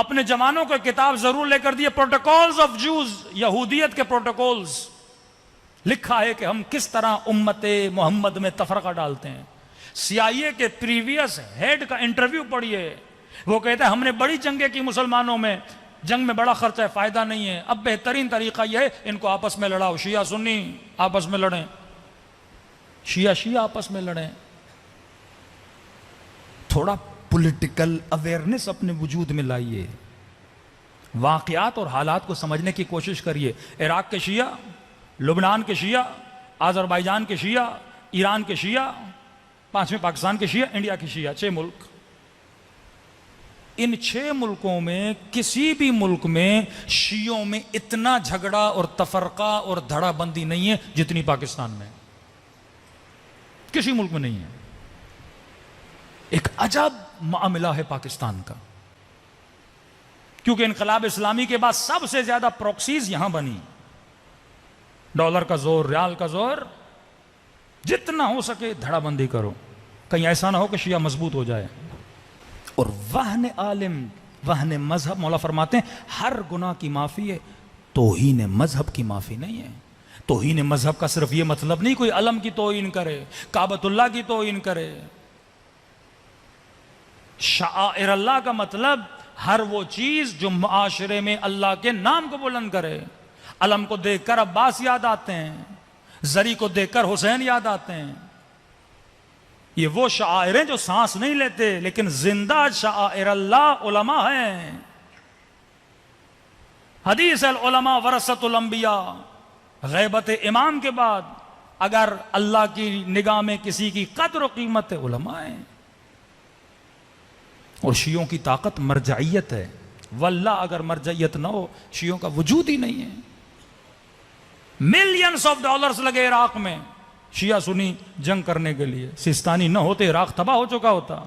اپنے جوانوں کو کتاب ضرور لے کر دیے، پروٹوکولز آف جوز، یہودیت کے پروٹوکولز، لکھا ہے کہ ہم کس طرح امت محمد میں تفرقہ ڈالتے ہیں۔ CIA کے پریویس ہیڈ کا انٹرویو پڑھیے، وہ کہتا ہے ہم نے بڑی جنگیں کی مسلمانوں میں، جنگ میں بڑا خرچہ ہے، فائدہ نہیں ہے، اب بہترین طریقہ یہ ہے ان کو آپس میں لڑاؤ، شیعہ سنی آپس میں لڑیں، شیعہ آپس میں لڑیں۔ تھوڑا پولیٹیکل اویئرنس اپنے وجود میں لائیے، واقعات اور حالات کو سمجھنے کی کوشش کریے۔ عراق کے شیعہ، لبنان کے شیعہ، آذربائیجان کے شیعہ، ایران کے شیعہ، پانچویں پاکستان کے شیعہ، انڈیا کے شیعہ، 6 ملک۔ ان 6 ملکوں میں کسی بھی ملک میں شیعوں میں اتنا جھگڑا اور تفرقہ اور دھڑا بندی نہیں ہے جتنی پاکستان میں، کسی ملک میں نہیں ہے۔ ایک عجب معاملہ ہے پاکستان کا، کیونکہ انقلاب اسلامی کے بعد سب سے زیادہ پروکسیز یہاں بنی، ڈالر کا زور، ریال کا زور، جتنا ہو سکے دھڑا بندی کرو، کہیں ایسا نہ ہو کہ شیعہ مضبوط ہو جائے۔ اور وہن عالم، وہن مذہب، مولا فرماتے ہیں ہر گناہ کی معافی ہے، توہین مذہب کی معافی نہیں ہے۔ توہین مذہب کا صرف یہ مطلب نہیں کوئی علم کی توہین کرے، کعبۃ اللہ کی توہین کرے۔ شعائر اللہ کا مطلب ہر وہ چیز جو معاشرے میں اللہ کے نام کو بلند کرے۔ علم کو دیکھ کر عباس یاد آتے ہیں، زری کو دیکھ کر حسین یاد آتے ہیں۔ یہ وہ شعائریں جو سانس نہیں لیتے لیکن زندہ شعائر اللہ علماء ہیں۔ حدیث العلماء ورثۃ الانبیاء، غیبت امام کے بعد اگر اللہ کی نگاہ میں کسی کی قدر و قیمت ہے، علماء ہیں۔ اور شیعوں کی طاقت مرجعیت ہے، واللہ اگر مرجعیت نہ ہو شیعوں کا وجود ہی نہیں ہے۔ ملینز آف ڈالرز لگے عراق میں شیعہ سنی جنگ کرنے کے لیے، سیستانی نہ ہوتے عراق تباہ ہو چکا ہوتا۔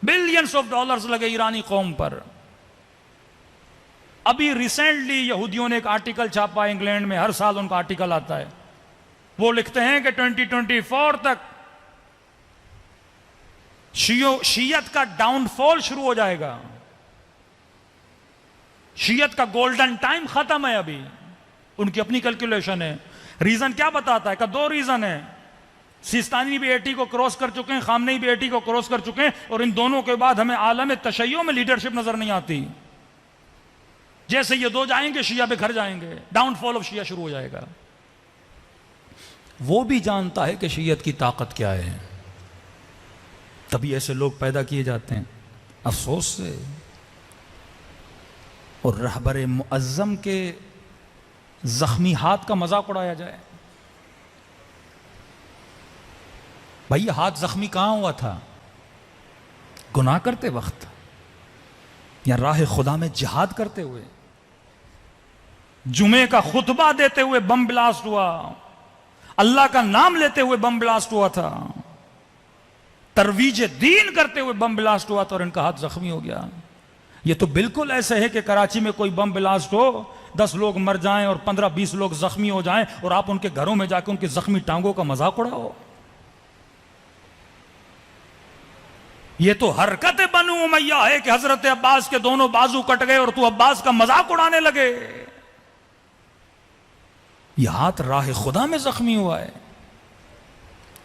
بلینز آف ڈالرز لگے ایرانی قوم پر۔ ابھی ریسنٹلی یہودیوں نے ایک آرٹیکل چھاپا انگلینڈ میں، ہر سال ان کا آرٹیکل آتا ہے، وہ لکھتے ہیں کہ 2024 تک شیعت کا ڈاؤن فال شروع ہو جائے گا، شیعت کا گولڈن ٹائم ختم ہے۔ ابھی ان کی اپنی کیلکولیشن ہے۔ ریزن کیا بتاتا ہے کہ 2 ریزن ہیں، سیستانی بھی 80 کو کراس کر چکے ہیں، خامنئی بھی 80 کو کراس کر چکے ہیں، اور ان دونوں کے بعد ہمیں عالم تشیع میں لیڈرشپ نظر نہیں آتی۔ جیسے یہ 2 جائیں گے شیعہ بکھر جائیں گے، ڈاؤن فال آف شیعہ شروع ہو جائے گا۔ وہ بھی جانتا ہے کہ شیعت کی طاقت کیا ہے، تبھی ایسے لوگ پیدا کیے جاتے ہیں افسوس سے۔ اور رہبر معظم کے زخمی ہاتھ کا مذاق اڑایا جائے۔ بھائی یہ ہاتھ زخمی کہاں ہوا تھا؟ گناہ کرتے وقت یا راہ خدا میں جہاد کرتے ہوئے؟ جمعے کا خطبہ دیتے ہوئے بم بلاسٹ ہوا، اللہ کا نام لیتے ہوئے بم بلاسٹ ہوا تھا، ترویج دین کرتے ہوئے بم بلاسٹ ہوا تھا، اور ان کا ہاتھ زخمی ہو گیا۔ یہ تو بالکل ایسے ہے کہ کراچی میں کوئی بم بلاسٹ ہو، 10 لوگ مر جائیں اور 15-20 لوگ زخمی ہو جائیں، اور آپ ان کے گھروں میں جا کے ان کی زخمی ٹانگوں کا مذاق اڑاؤ۔ یہ تو حرکت بنو امیہ ہے کہ حضرت عباس کے دونوں بازو کٹ گئے اور تو عباس کا مذاق اڑانے لگے۔ یہ ہاتھ راہ خدا میں زخمی ہوا ہے۔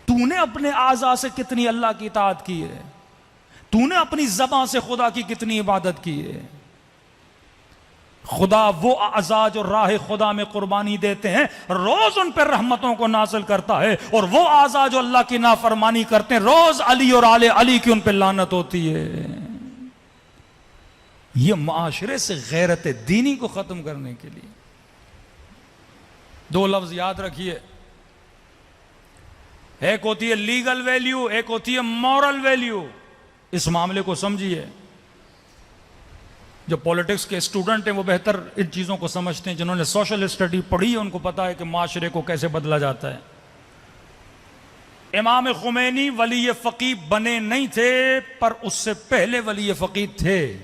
تو نے اپنے اعضاء سے کتنی اللہ کی اطاعت کی ہے؟ تو نے اپنی زبان سے خدا کی کتنی عبادت کی ہے؟ خدا وہ اعضاء جو راہ خدا میں قربانی دیتے ہیں روز ان پر رحمتوں کو نازل کرتا ہے، اور وہ اعضاء جو اللہ کی نافرمانی کرتے ہیں روز علی اور آل علی کی ان پہ لعنت ہوتی ہے۔ یہ معاشرے سے غیرت دینی کو ختم کرنے کے لیے 2 لفظ یاد رکھیے، ایک ہوتی ہے لیگل ویلیو، ایک ہوتی ہے مورل ویلیو۔ اس معاملے کو سمجھیے۔ جو پولیٹکس کے اسٹوڈنٹ ہیں وہ بہتر ان چیزوں کو سمجھتے ہیں، جنہوں نے سوشل اسٹڈی پڑھی ہے ان کو پتا ہے کہ معاشرے کو کیسے بدلا جاتا ہے۔ امام خمینی ولی فقیہ بنے نہیں تھے، پر اس سے پہلے ولی فقیہ تھے۔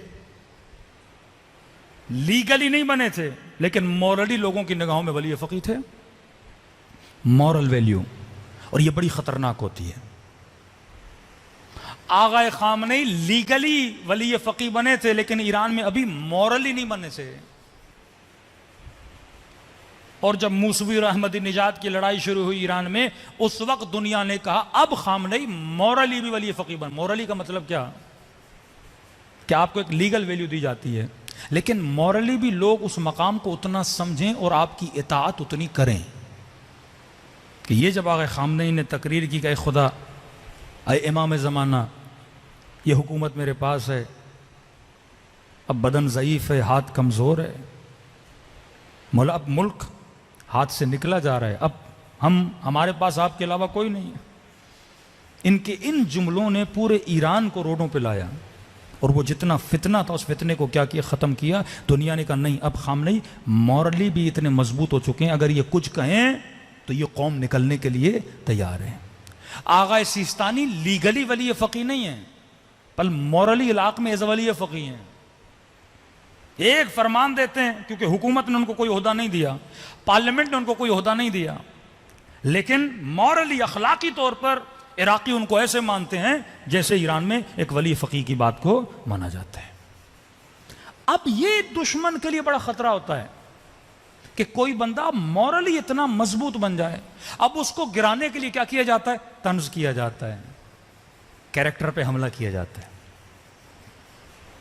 لیگلی نہیں بنے تھے لیکن مورلی لوگوں کی نگاہوں میں ولی فقیہ تھے۔ مورل ویلیو، اور یہ بڑی خطرناک ہوتی ہے۔ آغا خامنئی لیگلی ولی فقی بنے تھے لیکن ایران میں ابھی مورلی نہیں بنے تھے. اور جب موسوی اور احمدی نژاد کی لڑائی شروع ہوئی ایران میں، اس وقت دنیا نے کہا اب خامنئی مورلی بھی ولی فقی بن. مورلی کا مطلب کیا؟ کہ آپ کو ایک لیگل ویلیو دی جاتی ہے، لیکن مورلی بھی لوگ اس مقام کو اتنا سمجھیں اور آپ کی اطاعت اتنی کریں کہ یہ جب آغا خامنئی نے تقریر کی کہ اے خدا، اے امام زمانہ، یہ حکومت میرے پاس ہے، اب بدن ضعیف ہے، ہاتھ کمزور ہے، مولا اب ملک ہاتھ سے نکلا جا رہا ہے، اب ہمارے پاس آپ کے علاوہ کوئی نہیں ہے. ان کے ان جملوں نے پورے ایران کو روڈوں پہ لایا، اور وہ جتنا فتنہ تھا اس فتنے کو کیا کیا؟ ختم کیا. دنیا نے کہا نہیں، اب خامنئی مورلی بھی اتنے مضبوط ہو چکے ہیں، اگر یہ کچھ کہیں تو یہ قوم نکلنے کے لیے تیار ہے. آغا سیستانی لیگلی ولی فقی نہیں ہیں، بل مورلی علاقے میں ایز ولی فقی ہیں. ایک فرمان دیتے ہیں کیونکہ حکومت نے ان کو کوئی عہدہ نہیں دیا، پارلیمنٹ نے ان کو کوئی عہدہ نہیں دیا، لیکن مورلی اخلاقی طور پر عراقی ان کو ایسے مانتے ہیں جیسے ایران میں ایک ولی فقی کی بات کو مانا جاتا ہے. اب یہ دشمن کے لیے بڑا خطرہ ہوتا ہے کہ کوئی بندہ مورلی اتنا مضبوط بن جائے. اب اس کو گرانے کے لیے کیا کیا جاتا ہے؟ طنز کیا جاتا ہے، کیریکٹر پہ حملہ کیا جاتا ہے.